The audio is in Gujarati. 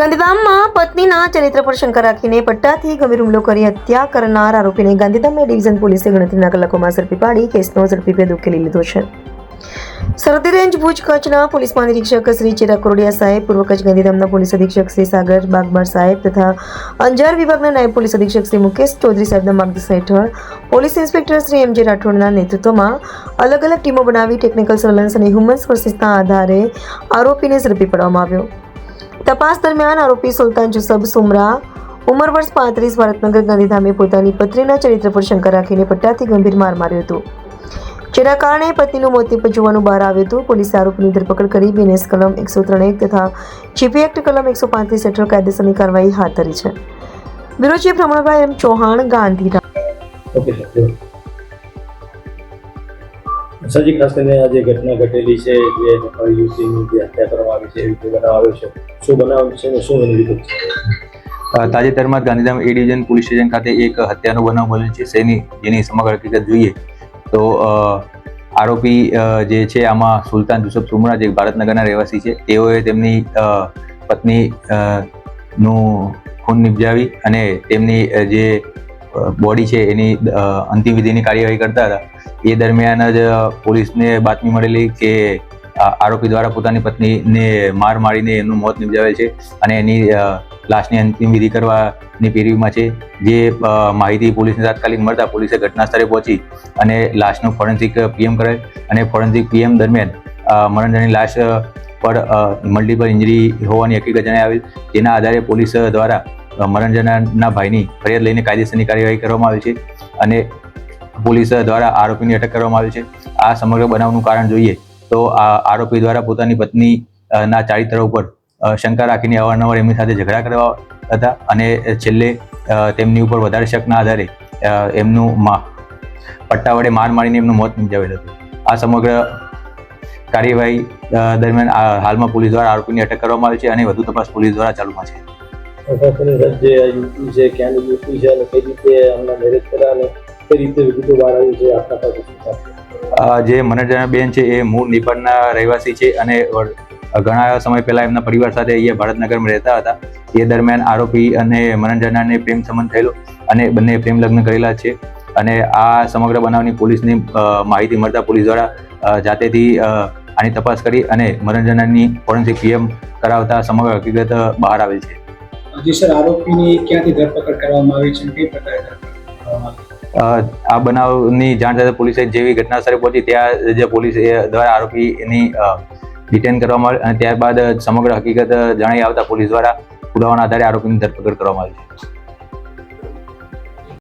ગાંધીધામમાં પત્નીના ચરિત્ર પર શંકા રાખીને પટ્ટાથી ગંભીર હુમલો કરી હત્યા કરનાર આરોપીને ગાંધીધામ ડિવિઝન પોલીસે ગણતરીના કલાકોમાં ઝડપી પાડી કેસનો ઝડપી ભેદ ઉકેલી લીધો છે. સરહદી રેન્જ ભુજ કચ્છના પોલીસ મહાનિરીક્ષક શ્રી ચિરાગ કોરડિયા સાહેબ, પૂર્વ કચ્છ ગાંધીધામના પોલીસ અધિક્ષક શ્રી સાગર બાગબાર સાહેબ તથા અંજાર વિભાગના નાયબ પોલીસ અધિક્ષક શ્રી મુકેશ ચૌધરી સાહેબના માર્ગદર્શન હેઠળ પોલીસ ઇન્સ્પેક્ટર શ્રી એમ જે રાઠોડના નેતૃત્વમાં અલગ અલગ ટીમો બનાવી ટેકનિકલ સર્વેલન્સ અને હ્યુમન સોર્સિસના આધારે આરોપીને ઝડપી પાડવામાં આવ્યો. તપાસ દરમિયાન આરોપી સુલતાન જુસબ સુમરા, ઉંમર વર્ષ 35, ભારતનગર ગાંધીધામે પોતાની પત્નીના ચરિત્ર પર શંકા રાખીને પટ્ટાથી ગંભીર માર માર્યો હતો, જેના કારણે પત્નીનું મોત નિપજવાનું બહાર આવ્યું હતું. પોલીસે આરોપીની ધરપકડ કરી બીએનએસ કલમ 103 તથા જીપી એક્ટ કલમ 135 હેઠળ કાયદેસરની કાર્યવાહી હાથ ધરી છે. બ્યુરો ચીફ રમણભાઈ એમ ચૌહાણ, ગાંધીધામ. સજી ખાસ કરીને આ જે ઘટના ઘટેલી છે, જે યુવતીની જે હત્યા કરવામાં આવી છે, એવી રીતે બનાવ આવ્યો છે, શું બનાવ છે ને શું એની વિગત છે? તાજેતરમાં ગાંધીધામ એ ડિવિઝન પોલીસ સ્ટેશન ખાતે એક હત્યાનો બનાવ બન્યો છે. જેની સમગ્ર હકીકત જોઈએ તો આરોપી જે છે આમાં સુલતાન જુસબ સુમરા, જે ભારતનગરના રહેવાસી છે, તેઓએ તેમની પત્ની નું ખૂન નિપજાવી અને તેમની જે બોડી છે એની અંતિમ વિધિની કાર્યવાહી કરતા હતા. એ દરમિયાન જ પોલીસને બાતમી મળેલી કે આરોપી દ્વારા પોતાની પત્નીને માર મારીને એમનું મોત નિપજાવેલ છે અને એની લાશની અંતિમ વિધિ કરવાની પેરવીમાં છે. જે માહિતી પોલીસને તાત્કાલિક મળતા પોલીસે ઘટના સ્થળે પહોંચી અને લાશનું ફોરેન્સિક પીએમ કરેલ અને ફોરેન્સિક પીએમ દરમિયાન મરણજની લાશ પર મલ્ટિપલ ઇન્જરી હોવાની હકીકત જણાઈ આવેલ. જેના આધારે પોલીસ દ્વારા મરણજનાના ભાઈની ફરિયાદ લઈને કાયદેસરની કાર્યવાહી કરવામાં આવી છે અને પોલીસ દ્વારા આરોપીની અટક કરવામાં આવી છે. આ સમગ્ર બનાવનું કારણ જોઈએ તો આ આરોપી દ્વારા પોતાની પત્નીના ચારિત્ર ઉપર શંકા રાખીને અવારનવાર એમની સાથે ઝઘડા કરવા હતા અને છેલ્લે તેમની ઉપર વધારે શકના આધારે એમનું પટ્ટા વડે માર મારીને એમનું મોત નિપજાવેલ હતું. આ સમગ્ર કાર્યવાહી દરમિયાન હાલમાં પોલીસ દ્વારા આરોપીની અટક કરવામાં આવી છે અને વધુ તપાસ પોલીસ દ્વારા ચાલુમાં છે. જે યુવતી છે, ક્યાંની યુવતી છે અને કઈ રીતે હમણાં મેરેજ કર્યા અને કઈ રીતે વિગતો બહાર આવી છે, આપણા પાસે જે મનોરંજનાબેન છે એ મૂળ નિપાળના રહેવાસી છે અને ઘણા સમય પહેલા એમના પરિવાર સાથે અહીંયા ભારતનગરમાં રહેતા હતા. એ દરમિયાન આરોપી અને મનોરંજનાને પ્રેમ સંબંધ થયેલો અને બંને પ્રેમ લગ્ન કરેલા છે અને આ સમગ્ર બનાવની પોલીસની માહિતી મળતા પોલીસ દ્વારા જાતેથી આની તપાસ કરી અને મનોરંજનાની ફોરેન્સિક પીએમ કરાવતા સમગ્ર હકીકત બહાર આવેલ છે. જી સર, આરોપીની ક્યાંથી ધરપકડ કરવામાં આવી છે અને કઈ પ્રકારે ધરપકડ કરવામાં આવી? આ બનાવની જાણ થતાં પોલીસે જેવી ઘટના સ્થળે પહોંચી ત્યાં જે પોલીસ દ્વારા આરોપીની ડિટેન કરવામાં આવી અને ત્યારબાદ સમગ્ર હકીકત જણાઈ આવતા પોલીસ દ્વારા પુરાવાના આધારે આરોપીની ધરપકડ કરવામાં આવી છે.